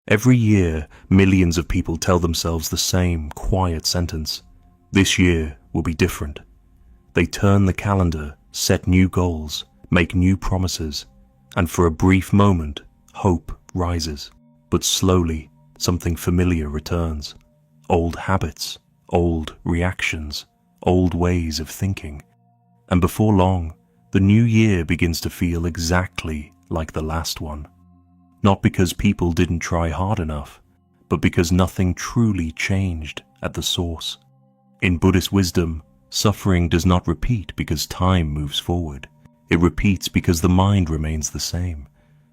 Every year, millions of people tell themselves the same quiet sentence: this year will be different. They turn the calendar, set new goals, make new promises, and for a brief moment, hope rises. But slowly, something familiar returns. Old habits, old reactions, old ways of thinking. And before long, the new year begins to feel exactly like the last one. Not because people didn't try hard enough, but because nothing truly changed at the source. In Buddhist wisdom, suffering does not repeat because time moves forward. It repeats because the mind remains the same.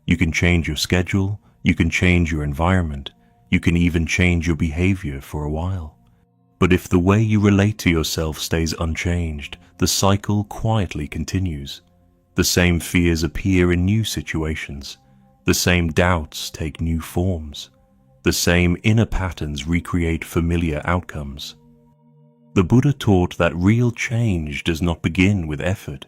You can change your schedule, you can change your environment, you can even change your behavior for a while. But if the way you relate to yourself stays unchanged, the cycle quietly continues. The same fears appear in new situations. The same doubts take new forms. The same inner patterns recreate familiar outcomes. The Buddha taught that real change does not begin with effort.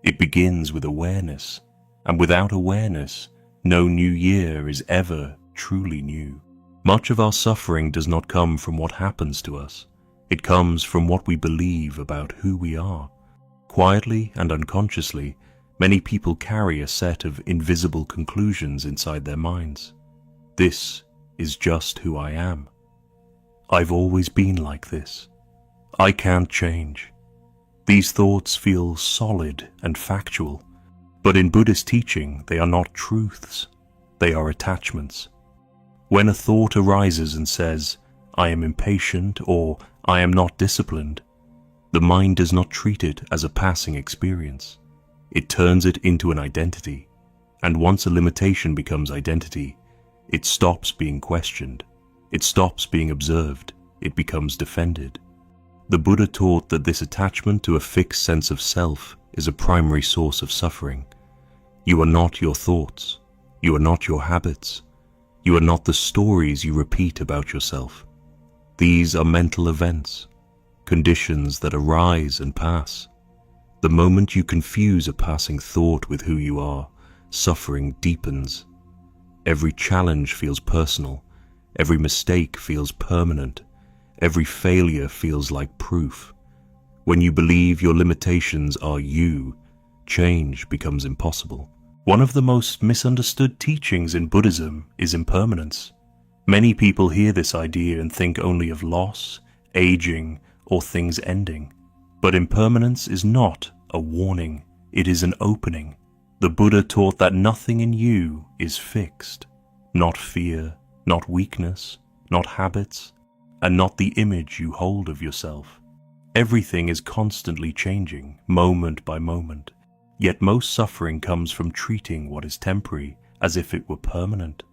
It begins with awareness. And without awareness, no new year is ever truly new. Much of our suffering does not come from what happens to us. It comes from what we believe about who we are. Quietly and unconsciously, many people carry a set of invisible conclusions inside their minds. This is just who I am. I've always been like this. I can't change. These thoughts feel solid and factual, but in Buddhist teaching, they are not truths. They are attachments. When a thought arises and says, I am impatient or I am not disciplined, the mind does not treat it as a passing experience. It turns it into an identity, and once a limitation becomes identity, it stops being questioned, it stops being observed, it becomes defended. The Buddha taught that this attachment to a fixed sense of self is a primary source of suffering. You are not your thoughts, you are not your habits, you are not the stories you repeat about yourself. These are mental events, conditions that arise and pass. The moment you confuse a passing thought with who you are, suffering deepens. Every challenge feels personal, every mistake feels permanent, every failure feels like proof. When you believe your limitations are you, change becomes impossible. One of the most misunderstood teachings in Buddhism is impermanence. Many people hear this idea and think only of loss, aging, or things ending. But impermanence is not a warning, it is an opening. The Buddha taught that nothing in you is fixed. Not fear, not weakness, not habits, and not the image you hold of yourself. Everything is constantly changing, moment by moment. Yet most suffering comes from treating what is temporary as if it were permanent.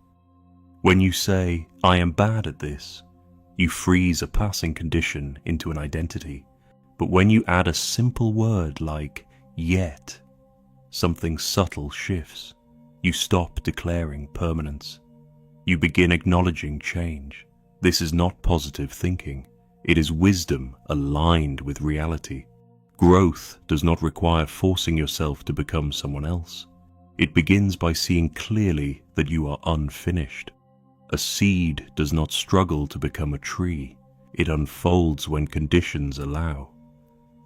When you say, I am bad at this, you freeze a passing condition into an identity. But when you add a simple word like yet, something subtle shifts. You stop declaring permanence. You begin acknowledging change. This is not positive thinking. It is wisdom aligned with reality. Growth does not require forcing yourself to become someone else. It begins by seeing clearly that you are unfinished. A seed does not struggle to become a tree. It unfolds when conditions allow.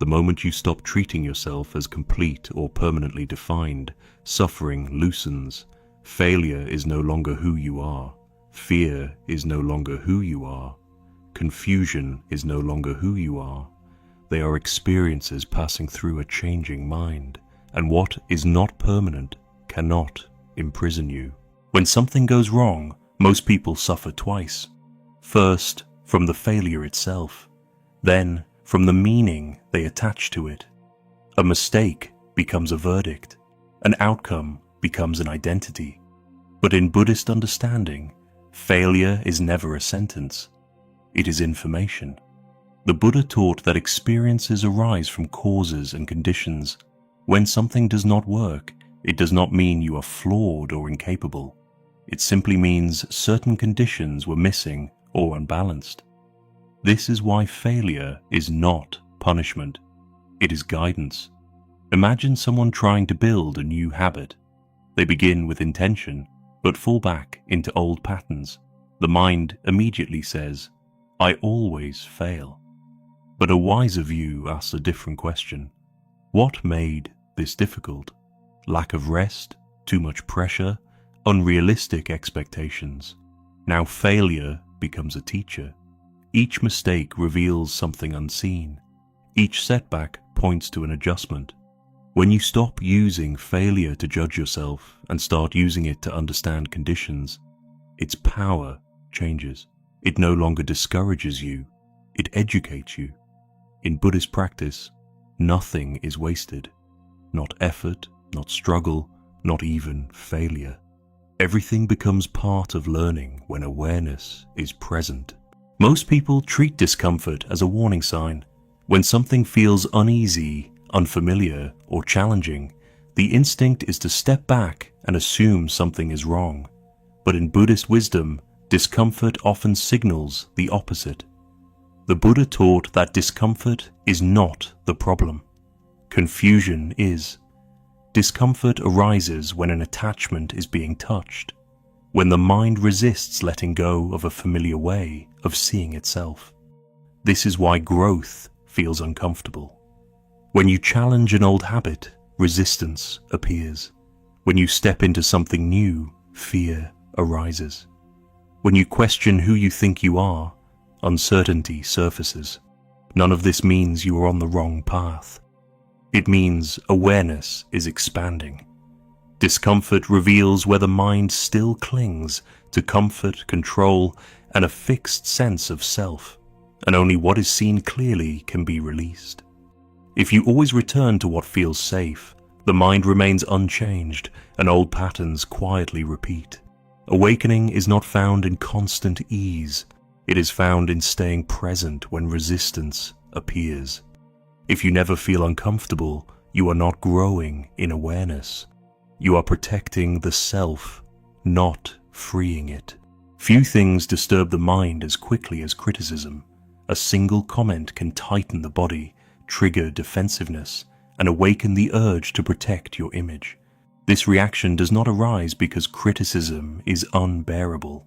The moment you stop treating yourself as complete or permanently defined, suffering loosens. Failure is no longer who you are. Fear is no longer who you are. Confusion is no longer who you are. They are experiences passing through a changing mind, and what is not permanent cannot imprison you. When something goes wrong, most people suffer twice. First, from the failure itself, then from the meaning they attach to it. A mistake becomes a verdict. An outcome becomes an identity. But in Buddhist understanding, failure is never a sentence. It is information. The Buddha taught that experiences arise from causes and conditions. When something does not work, it does not mean you are flawed or incapable. It simply means certain conditions were missing or unbalanced. This is why failure is not punishment. It is guidance. Imagine someone trying to build a new habit. They begin with intention, but fall back into old patterns. The mind immediately says, "I always fail." But a wiser view asks a different question. What made this difficult? Lack of rest, too much pressure, unrealistic expectations. Now failure becomes a teacher. Each mistake reveals something unseen. Each setback points to an adjustment. When you stop using failure to judge yourself and start using it to understand conditions, its power changes. It no longer discourages you, it educates you. In Buddhist practice, nothing is wasted. Not effort, not struggle, not even failure. Everything becomes part of learning when awareness is present. Most people treat discomfort as a warning sign. When something feels uneasy, unfamiliar, or challenging, the instinct is to step back and assume something is wrong. But in Buddhist wisdom, discomfort often signals the opposite. The Buddha taught that discomfort is not the problem. Confusion is. Discomfort arises when an attachment is being touched, when the mind resists letting go of a familiar way of seeing itself. This is why growth feels uncomfortable. When you challenge an old habit, resistance appears. When you step into something new, fear arises. When you question who you think you are, uncertainty surfaces. None of this means you are on the wrong path. It means awareness is expanding. Discomfort reveals where the mind still clings to comfort, control, and a fixed sense of self, and only what is seen clearly can be released. If you always return to what feels safe, the mind remains unchanged and old patterns quietly repeat. Awakening is not found in constant ease. It is found in staying present when resistance appears. If you never feel uncomfortable, you are not growing in awareness. You are protecting the self, not freeing it. Few things disturb the mind as quickly as criticism. A single comment can tighten the body, trigger defensiveness, and awaken the urge to protect your image. This reaction does not arise because criticism is unbearable.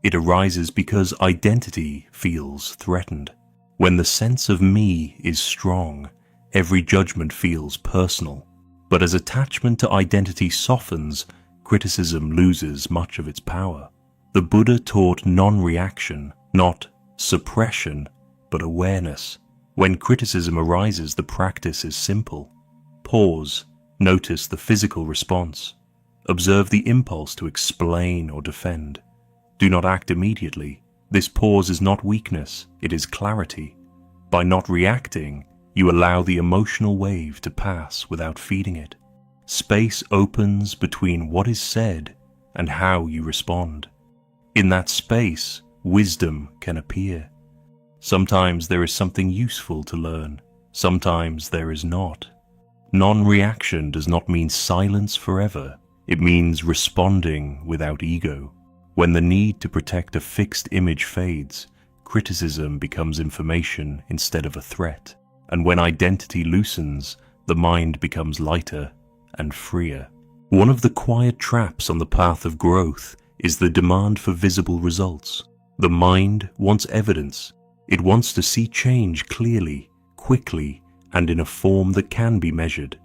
It arises because identity feels threatened. When the sense of me is strong, every judgment feels personal. But as attachment to identity softens, criticism loses much of its power. The Buddha taught non-reaction, not suppression, but awareness. When criticism arises, the practice is simple. Pause, notice the physical response. Observe the impulse to explain or defend. Do not act immediately. This pause is not weakness, it is clarity. By not reacting, you allow the emotional wave to pass without feeding it. Space opens between what is said and how you respond. In that space, wisdom can appear. Sometimes there is something useful to learn, sometimes there is not. Non-reaction does not mean silence forever. It means responding without ego. When the need to protect a fixed image fades, criticism becomes information instead of a threat. And when identity loosens, the mind becomes lighter and freer. One of the quiet traps on the path of growth is the demand for visible results. The mind wants evidence. It wants to see change clearly, quickly, and in a form that can be measured.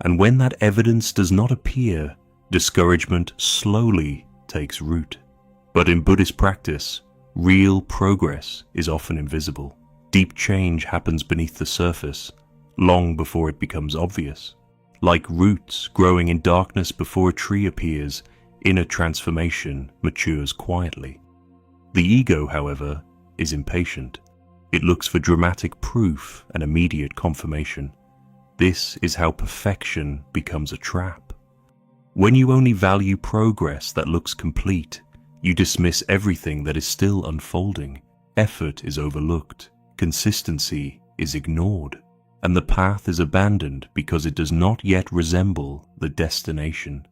And when that evidence does not appear, discouragement slowly takes root. But in Buddhist practice, real progress is often invisible. Deep change happens beneath the surface, long before it becomes obvious. Like roots growing in darkness before a tree appears, inner transformation matures quietly. The ego, however, is impatient. It looks for dramatic proof and immediate confirmation. This is how perfection becomes a trap. When you only value progress that looks complete, you dismiss everything that is still unfolding. Effort is overlooked, consistency is ignored, and the path is abandoned because it does not yet resemble the destination.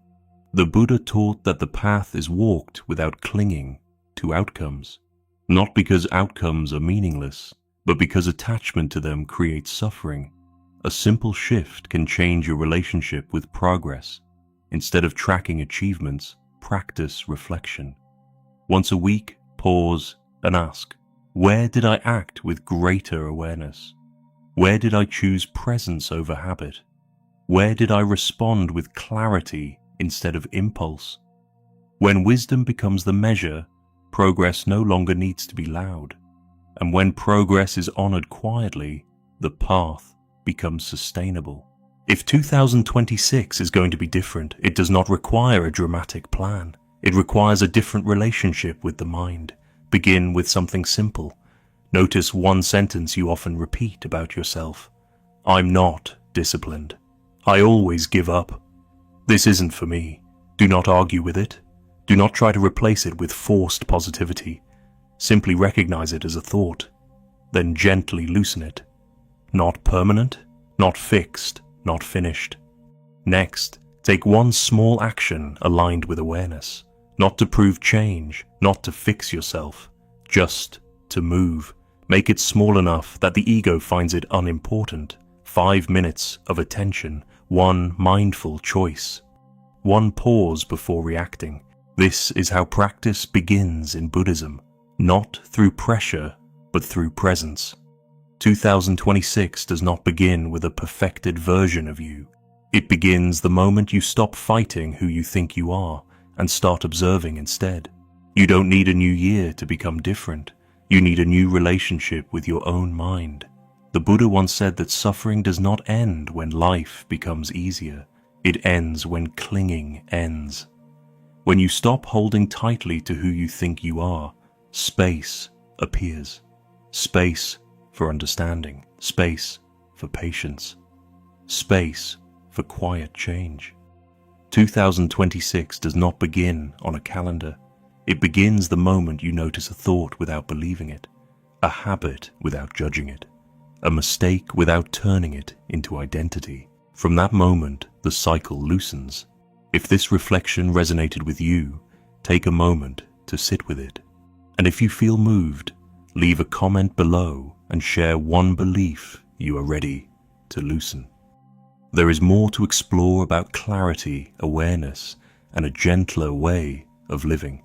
The Buddha taught that the path is walked without clinging to outcomes, not because outcomes are meaningless, but because attachment to them creates suffering. A simple shift can change your relationship with progress. Instead of tracking achievements, practice reflection. Once a week, pause pause and ask, where did I act with greater awareness? Where did I choose presence over habit? Where did I respond with clarity instead of impulse? When wisdom becomes the measure, progress no longer needs to be loud. And when progress is honored quietly, the path becomes sustainable. If 2026 is going to be different, it does not require a dramatic plan. It requires a different relationship with the mind. Begin with something simple. Notice one sentence you often repeat about yourself. I'm not disciplined. I always give up. This isn't for me. Do not argue with it. Do not try to replace it with forced positivity. Simply recognize it as a thought. Then gently loosen it. Not permanent, not fixed, not finished. Next, take one small action aligned with awareness. Not to prove change, not to fix yourself, just to move. Make it small enough that the ego finds it unimportant. 5 minutes of attention, one mindful choice, one pause before reacting. This is how practice begins in Buddhism, not through pressure, but through presence. 2026 does not begin with a perfected version of you. It begins the moment you stop fighting who you think you are and start observing instead. You don't need a new year to become different. You need a new relationship with your own mind. The Buddha once said that suffering does not end when life becomes easier. It ends when clinging ends. When you stop holding tightly to who you think you are, space appears. Space for understanding, space for patience, space for quiet change. 2026 does not begin on a calendar. It begins the moment you notice a thought without believing it, a habit without judging it, a mistake without turning it into identity. From that moment, the cycle loosens. If this reflection resonated with you, take a moment to sit with it. And if you feel moved, leave a comment below and share one belief you are ready to loosen. There is more to explore about clarity, awareness, and a gentler way of living.